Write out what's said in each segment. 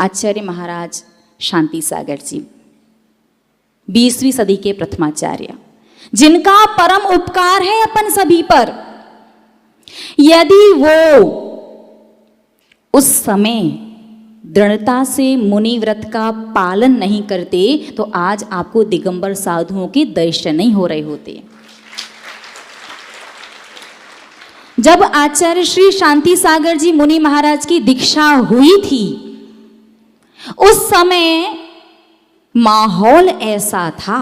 आचार्य महाराज शांति सागर जी 20वीं सदी के प्रथमाचार्य, जिनका परम उपकार है अपन सभी पर। यदि वो उस समय दृढ़ता से मुनि व्रत का पालन नहीं करते तो आज आपको दिगंबर साधुओं के दर्शन नहीं हो रहे होते। जब आचार्य श्री शांति सागर जी मुनि महाराज की दीक्षा हुई थी, उस समय माहौल ऐसा था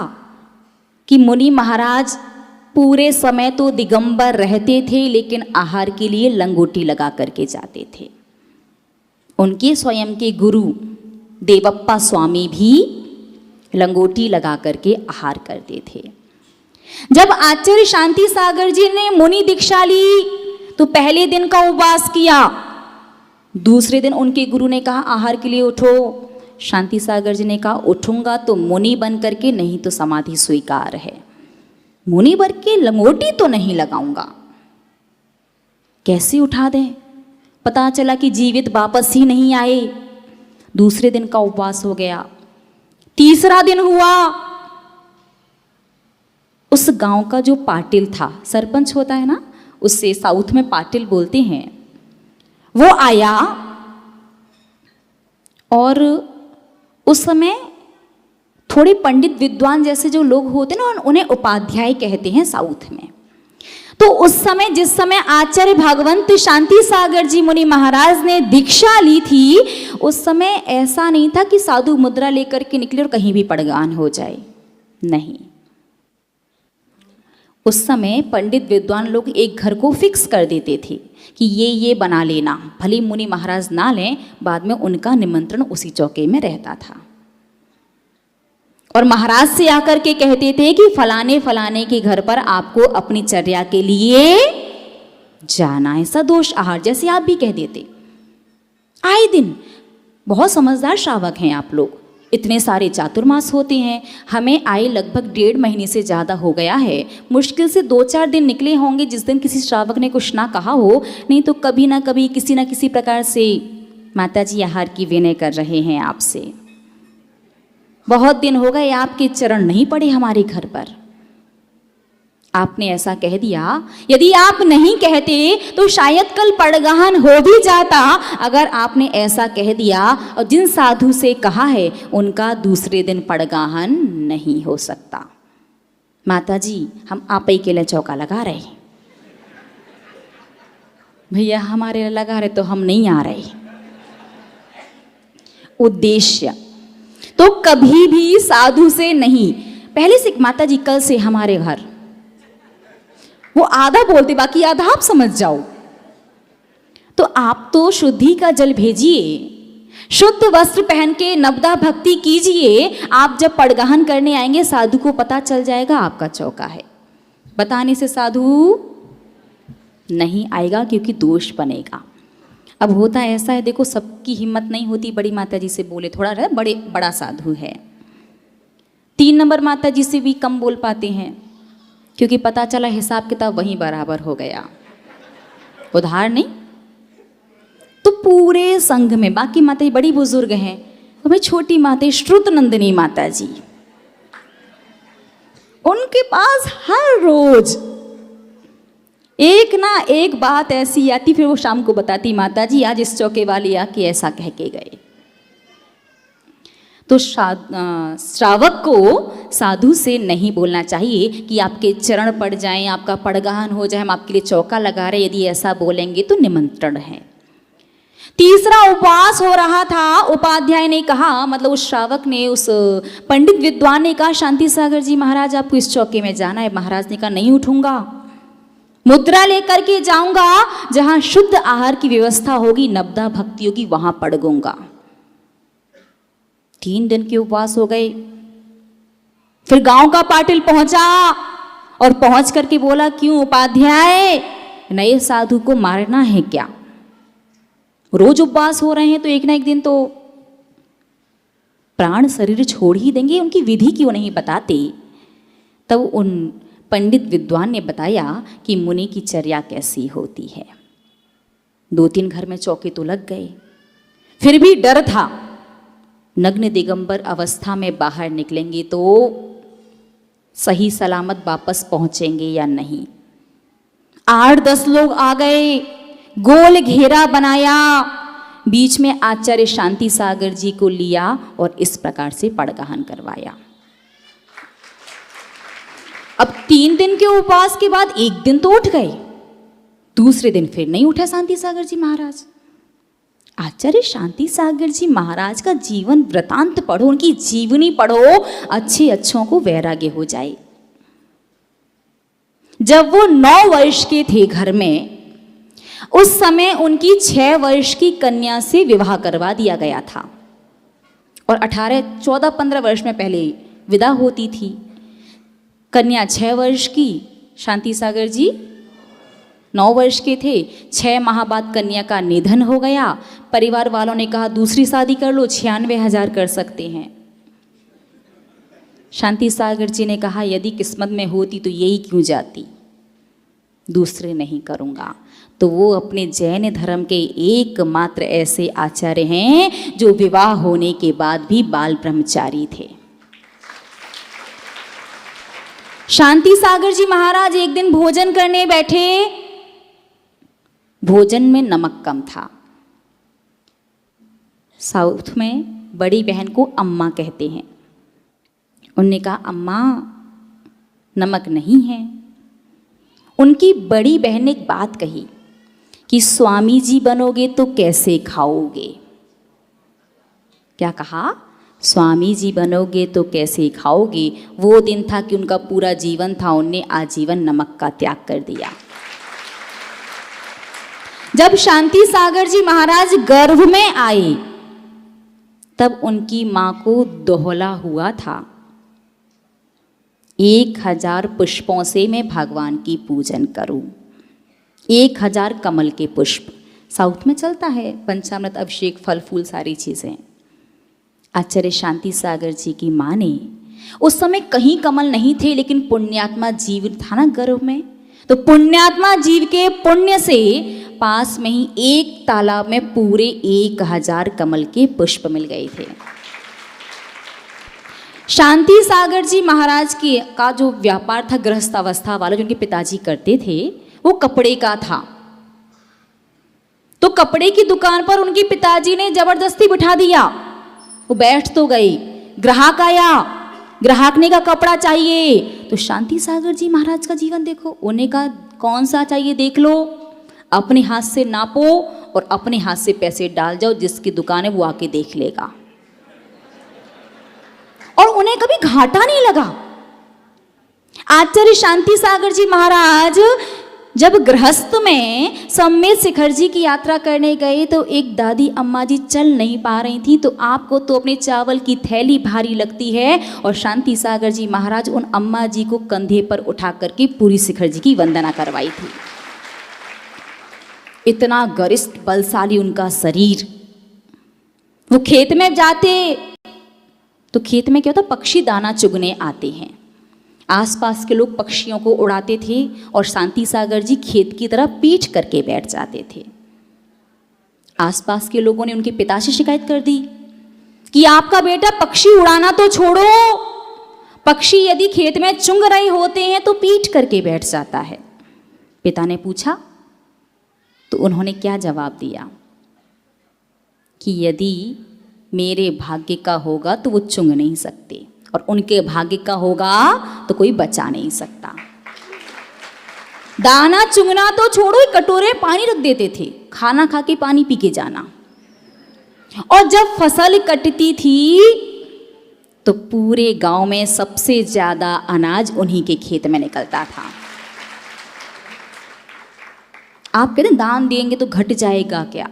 कि मुनि महाराज पूरे समय तो दिगंबर रहते थे, लेकिन आहार के लिए लंगोटी लगा करके जाते थे। उनके स्वयं के गुरु देवप्पा स्वामी भी लंगोटी लगा करके आहार करते थे। जब आचार्य शांति सागर जी ने मुनि दीक्षा ली तो पहले दिन का उपवास किया, दूसरे दिन उनके गुरु ने कहा आहार के लिए उठो। शांति सागर जी ने कहा उठूंगा तो मुनि बन करके, नहीं तो समाधि स्वीकार है। मुनि बन के लंगोटी तो नहीं लगाऊंगा। कैसे उठा दें? पता चला कि जीवित वापस ही नहीं आए। दूसरे दिन का उपवास हो गया। तीसरा दिन हुआ, उस गांव का जो पाटिल था, सरपंच होता है ना, उससे साउथ में पाटिल बोलते हैं, वो आया। और उस समय थोड़े पंडित विद्वान जैसे जो लोग होते हैं ना, उन्हें उपाध्याय कहते हैं साउथ में। तो उस समय, जिस समय आचार्य भगवंत शांति सागर जी मुनि महाराज ने दीक्षा ली थी, उस समय ऐसा नहीं था कि साधु मुद्रा लेकर के निकले और कहीं भी पड़गान हो जाए। नहीं, उस समय पंडित विद्वान लोग एक घर को फिक्स कर देते थे कि ये बना लेना, भले मुनि महाराज ना लें, बाद में उनका निमंत्रण उसी चौके में रहता था। और महाराज से आकर के कहते थे कि फलाने फलाने के घर पर आपको अपनी चर्या के लिए जाना है, सदोष आहार, जैसे आप भी कह देते। आए दिन बहुत समझदार श्रावक हैं आप लोग। इतने सारे चातुर्मास होते हैं, हमें आए लगभग 1.5 महीने से ज़्यादा हो गया है। मुश्किल से 2-4 दिन निकले होंगे जिस दिन किसी श्रावक ने कुछ ना कहा हो, नहीं तो कभी ना कभी किसी ना किसी प्रकार से माता जी आहार की विनय कर रहे हैं आपसे। बहुत दिन हो गए आपके चरण नहीं पड़े हमारे घर पर। आपने ऐसा कह दिया, यदि आप नहीं कहते तो शायद कल पड़गाहन हो भी जाता। अगर आपने ऐसा कह दिया और जिन साधु से कहा है उनका दूसरे दिन पड़गाहन नहीं हो सकता। माता जी, हम आप ही के लिए चौका लगा रहे, भैया हमारे लिए लगा रहे तो हम नहीं आ रहे। उद्देश्य तो कभी भी साधु से नहीं। पहले से माता जी कल से हमारे घर, वो आधा बोलते बाकी आधा आप समझ जाओ। तो आप तो शुद्धि का जल भेजिए, शुद्ध वस्त्र पहन के नवदा भक्ति कीजिए। आप जब पड़गाहन करने आएंगे साधु को पता चल जाएगा आपका चौका है। बताने से साधु नहीं आएगा क्योंकि दोष बनेगा। अब होता ऐसा है, देखो सबकी हिम्मत नहीं होती बड़ी माता जी से बोले, थोड़ा बड़ा साधु है। 3 नंबर माता जी से भी कम बोल पाते हैं क्योंकि पता चला हिसाब किताब वहीं बराबर हो गया, उधार नहीं। तो पूरे संघ में बाकी माता जी बड़ी बुजुर्ग हैं, तो भाई छोटी माता श्रुत नंदिनी माता जी, उनके पास हर रोज एक ना एक बात ऐसी आती, फिर वो शाम को बताती माता जी आज इस चौके वाली आके ऐसा कह के गए। तो श्रावक को साधु से नहीं बोलना चाहिए कि आपके चरण पड़ जाएं, आपका पड़गाहन हो जाए, हम आपके लिए चौका लगा रहे। यदि ऐसा बोलेंगे तो निमंत्रण है। तीसरा उपवास हो रहा था, उपाध्याय ने कहा, मतलब उस श्रावक ने, उस पंडित विद्वान ने कहा शांति सागर जी महाराज आपको इस चौके में जाना है। महाराज ने कहा नहीं उठूंगा, मुद्रा लेकर के जाऊंगा, जहां शुद्ध आहार की व्यवस्था होगी, नवदा भक्ति होगी, वहां पड़गूंगा। 3 दिन के उपवास हो गए। फिर गांव का पाटिल पहुंचा और पहुंच करके बोला क्यों उपाध्याय, नए साधु को मारना है क्या? रोज उपवास हो रहे हैं तो एक ना एक दिन तो प्राण शरीर छोड़ ही देंगे, उनकी विधि क्यों नहीं बताते? तब उन पंडित विद्वान ने बताया कि मुनि की चर्या कैसी होती है। 2-3 घर में चौके तो लग गए, फिर भी डर था नग्न दिगंबर अवस्था में बाहर निकलेंगे तो सही सलामत वापस पहुंचेंगे या नहीं। 8-10 लोग आ गए, गोल घेरा बनाया, बीच में आचार्य शांति सागर जी को लिया और इस प्रकार से पड़गहन करवाया। अब 3 दिन के उपवास के बाद एक दिन तो उठ गए, दूसरे दिन फिर नहीं उठे शांति सागर जी महाराज। आचार्य शांति सागर जी महाराज का जीवन वृतांत पढ़ो, उनकी जीवनी पढ़ो, अच्छे अच्छों को वैराग्य हो जाए। जब वो 9 वर्ष के थे घर में, उस समय उनकी 6 वर्ष की कन्या से विवाह करवा दिया गया था और 18, 14, 15 वर्ष में पहले विदा होती थी। कन्या 6 वर्ष की, शांति सागर जी 9 वर्ष के थे। 6 माह बाद कन्या का निधन हो गया। परिवार वालों ने कहा दूसरी शादी कर लो, 96,000 कर सकते हैं। शांति सागर जी ने कहा यदि किस्मत में होती तो यही क्यों जाती, दूसरे नहीं करूँगा। तो वो अपने जैन धर्म के एकमात्र ऐसे आचार्य हैं जो विवाह होने के बाद भी बाल ब्रह्मचारी थे। शांति सागर जी महाराज एक दिन भोजन करने बैठे, भोजन में नमक कम था। साउथ में बड़ी बहन को अम्मा कहते हैं। उन्होंने कहा अम्मा नमक नहीं है। उनकी बड़ी बहन ने एक बात कही कि स्वामी जी बनोगे तो कैसे खाओगे। क्या कहा? स्वामी जी बनोगे तो कैसे खाओगे। वो दिन था कि उनका पूरा जीवन था, उनने आजीवन नमक का त्याग कर दिया। जब शांति सागर जी महाराज गर्भ में आए तब उनकी मां को दोहला हुआ था। 1000 पुष्पों से मैं भगवान की पूजन करूं। 1000 कमल के पुष्प, साउथ में चलता है पंचामृत अभिषेक, फल फूल सारी चीजें। आचार्य शांति सागर जी की मां ने, उस समय कहीं कमल नहीं थे लेकिन पुण्यात्मा जीव था ना गर्भ में, तो पुण्यात्मा जीव के पुण्य से पास में ही एक तालाब में पूरे 1000 कमल के पुष्प मिल गए थे। शांति सागर जी महाराज का जो व्यापार था गृहस्थ अवस्था वाला, जो उनके पिताजी करते थे, वो कपड़े का था। तो कपड़े की दुकान पर उनके पिताजी ने जबरदस्ती बिठा दिया। वो बैठ तो गई, ग्राहक आया, ग्राहक ने कहा कपड़ा चाहिए। तो शांति सागर जी महाराज का जीवन देखो, उन्हें कहा कौन सा चाहिए देख लो, अपने हाथ से नापो और अपने हाथ से पैसे डाल जाओ, जिसकी दुकान है वो आके देख लेगा। और उन्हें कभी घाटा नहीं लगा। आचार्य शांति सागर जी महाराज जब गृहस्थ में सम्मेत शिखर जी की यात्रा करने गए तो एक दादी अम्मा जी चल नहीं पा रही थी, तो आपको तो अपने चावल की थैली भारी लगती है, और शांति सागर जी महाराज उन अम्मा जी को कंधे पर उठा करके पूरी शिखर जी की वंदना करवाई थी। इतना गरिष्ठ बलशाली उनका शरीर। वो खेत में जाते तो खेत में क्या होता, पक्षी दाना चुगने आते हैं। आसपास के लोग पक्षियों को उड़ाते थे और शांति सागर जी खेत की तरफ पीठ करके बैठ जाते थे। आसपास के लोगों ने उनके पिता से शिकायत कर दी कि आपका बेटा पक्षी उड़ाना तो छोड़ो, पक्षी यदि खेत में चुंग रहे होते हैं तो पीठ करके बैठ जाता है। पिता ने पूछा तो उन्होंने क्या जवाब दिया कि यदि मेरे भाग्य का होगा तो वो चुंग नहीं सकते, और उनके भाग्य का होगा तो कोई बचा नहीं सकता। दाना चुंगना तो छोड़ो, कटोरे पानी रख देते थे, खाना खा के पानी पी के जाना। और जब फसल कटती थी तो पूरे गांव में सबसे ज्यादा अनाज उन्हीं के खेत में निकलता था। आप कहते हैं दान देंगे तो घट जाएगा, क्या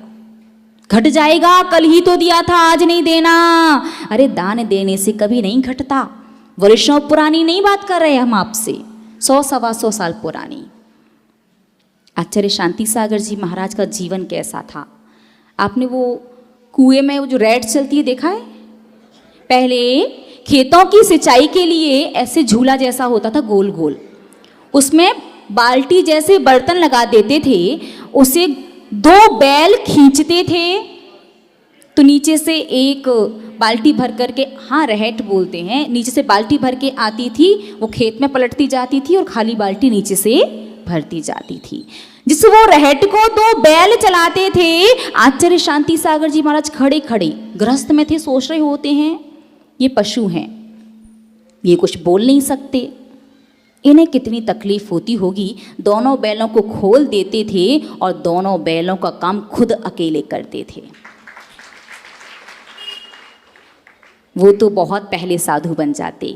घट जाएगा? कल ही तो दिया था, आज नहीं देना। अरे दान देने से कभी नहीं घटता। वर्षों पुरानी नहीं बात कर रहे हम आपसे, 100-125 साल पुरानी। आचार्य शांति सागर जी महाराज का जीवन कैसा था? आपने वो कुएं में वो जो रैट चलती है देखा है? पहले खेतों की सिंचाई के लिए ऐसे झूला जैसा होता था गोल गोल, उसमें बाल्टी जैसे बर्तन लगा देते थे, उसे 2 बैल खींचते थे तो नीचे से एक बाल्टी भर करके, हाँ रहट बोलते हैं, नीचे से बाल्टी भर के आती थी, वो खेत में पलटती जाती थी और खाली बाल्टी नीचे से भरती जाती थी। जिस वो रहट को 2 बैल चलाते थे। आचार्य शांति सागर जी महाराज खड़े खड़े गृहस्थ में थे, सोच रहे होते हैं ये पशु हैं, ये कुछ बोल नहीं सकते, इन्हें कितनी तकलीफ होती होगी। दोनों बैलों को खोल देते थे और दोनों बैलों का काम खुद अकेले करते थे। वो तो बहुत पहले साधु बन जाते,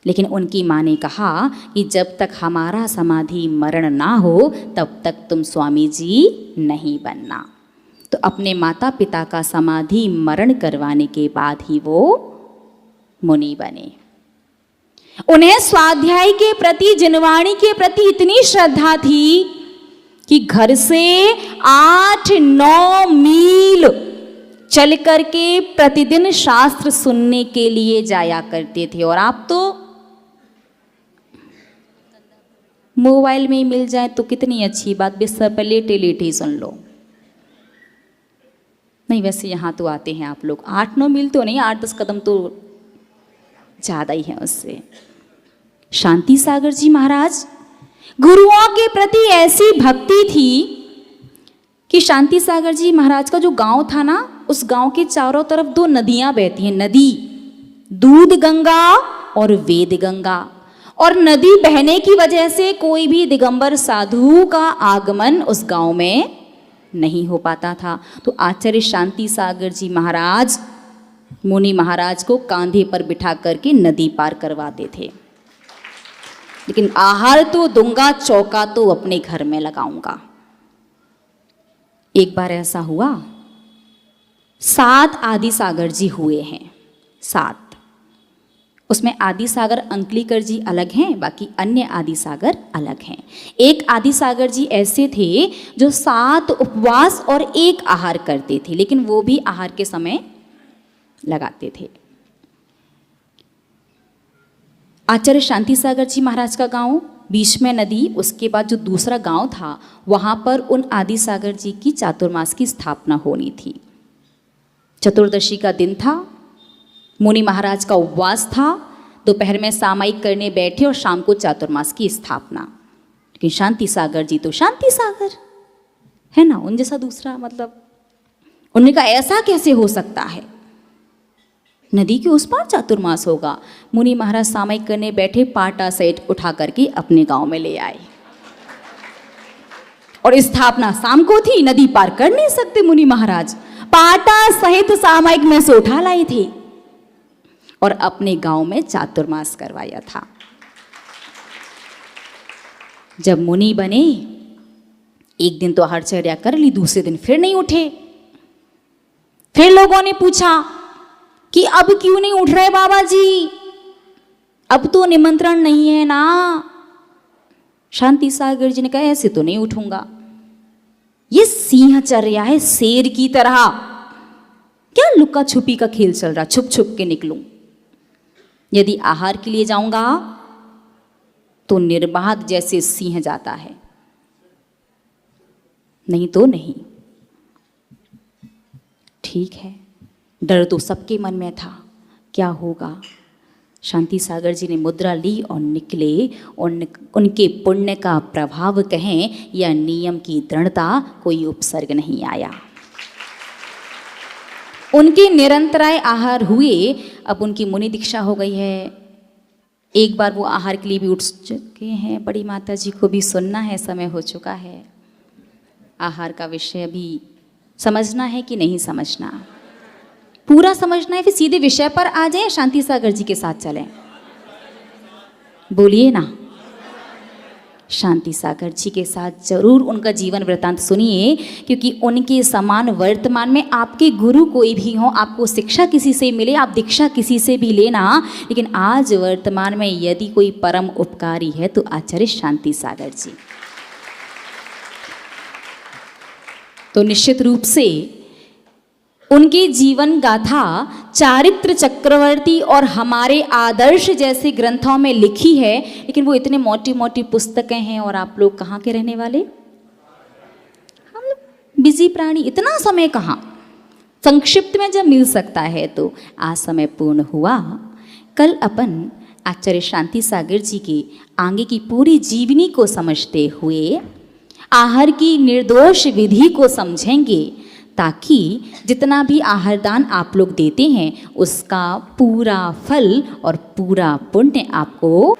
लेकिन उनकी माँ ने कहा कि जब तक हमारा समाधि मरण ना हो तब तक तुम स्वामी जी नहीं बनना। तो अपने माता पिता का समाधि मरण करवाने के बाद ही वो मुनि बने। उन्हें स्वाध्याय के प्रति, जिनवाणी के प्रति इतनी श्रद्धा थी कि घर से 8-9 मील चल करके प्रतिदिन शास्त्र सुनने के लिए जाया करते थे। और आप तो मोबाइल में ही मिल जाए तो कितनी अच्छी बात, बिस्तर पर लेटे लेटे ही सुन लो। नहीं, वैसे यहाँ तो आते हैं आप लोग, 8-9 मील तो नहीं, 8-10 कदम तो ज़्यादा ही है उससे। शांति सागर जी महाराज, गुरुओं के प्रति ऐसी भक्ति थी कि शांति सागर जी महाराज का जो गांव था ना, उस गांव के चारों तरफ 2 नदियां बहती हैं, नदी दूध गंगा और वेद गंगा। और नदी बहने की वजह से कोई भी दिगंबर साधु का आगमन उस गांव में नहीं हो पाता था। तो आचार्य शांति सागर जी महाराज मुनि महाराज को कांधे पर बिठा करके नदी पार करवाते थे। लेकिन आहार तो दूंगा, चौका तो अपने घर में लगाऊंगा। एक बार ऐसा हुआ, 7 आदि सागर जी हुए हैं, 7। उसमें आदि सागर अंकलीकर जी अलग हैं, बाकी अन्य आदि सागर अलग हैं। एक आदि सागर जी ऐसे थे जो 7 उपवास और 1 आहार करते थे, लेकिन वो भी आहार के समय लगाते थे। आचार्य शांति सागर जी महाराज का गांव, बीच में नदी, उसके बाद जो दूसरा गांव था वहां पर उन आदि सागर जी की चातुर्मास की स्थापना होनी थी। चतुर्दशी का दिन था, मुनि महाराज का उपवास था, दोपहर में सामायिक करने बैठे और शाम को चातुर्मास की स्थापना। लेकिन शांति सागर जी तो शांति सागर है ना, उन जैसा दूसरा, मतलब उन्होंने कहा ऐसा कैसे हो सकता है, नदी के उस पार चातुर्मास होगा। मुनि महाराज सामायिक करने बैठे, पाटा सेट उठा करके अपने गांव में ले आए और स्थापना शाम को थी, नदी पार कर नहीं सकते मुनि महाराज, पाटा सहित सामायिक में से उठा लाए थे और अपने गांव में चातुर्मास करवाया था। जब मुनि बने, एक दिन तो आहारचर्या कर ली, दूसरे दिन फिर नहीं उठे। फिर लोगों ने पूछा कि अब क्यों नहीं उठ रहे बाबा जी, अब तो निमंत्रण नहीं है ना। शांति सागर जी ने कहा ऐसे तो नहीं उठूंगा, ये सिंहचर्या है, शेर की तरह क्या लुका छुपी का खेल चल रहा, छुप छुप के निकलूं। यदि आहार के लिए जाऊंगा तो निर्बाध जैसे सिंह जाता है, नहीं तो नहीं। ठीक है, डर तो सबके मन में था, क्या होगा। शांति सागर जी ने मुद्रा ली और निकले। उनके पुण्य का प्रभाव कहें या नियम की दृढ़ता, कोई उपसर्ग नहीं आया। उनके निरंतराय आहार हुए। अब उनकी मुनि दीक्षा हो गई है। एक बार वो आहार के लिए भी उठ चुके हैं। बड़ी माता जी को भी सुनना है, समय हो चुका है। आहार का विषय अभी समझना है कि नहीं समझना, पूरा समझना है, फिर सीधे विषय पर आ जाए, शांति सागर जी के साथ चलें। बोलिए ना, शांति सागर जी के साथ जरूर उनका जीवन वृत्तांत सुनिए, क्योंकि उनके समान वर्तमान में आपके गुरु कोई भी हो, आपको शिक्षा किसी से मिले, आप दीक्षा किसी से भी लेना, लेकिन आज वर्तमान में यदि कोई परम उपकारी है तो आचार्य शांति सागर जी। तो निश्चित रूप से उनकी जीवन गाथा चारित्र चक्रवर्ती और हमारे आदर्श जैसे ग्रंथों में लिखी है, लेकिन वो इतने मोटी मोटी पुस्तकें हैं। और आप लोग कहाँ के रहने वाले, हम लोग बिजी प्राणी, इतना समय कहाँ। संक्षिप्त में जब मिल सकता है तो आज समय पूर्ण हुआ। कल अपन आचार्य शांति सागर जी के आगे की पूरी जीवनी को समझते हुए आहार की निर्दोष विधि को समझेंगे, ताकि जितना भी आहार दान आप लोग देते हैं उसका पूरा फल और पूरा पुण्य आपको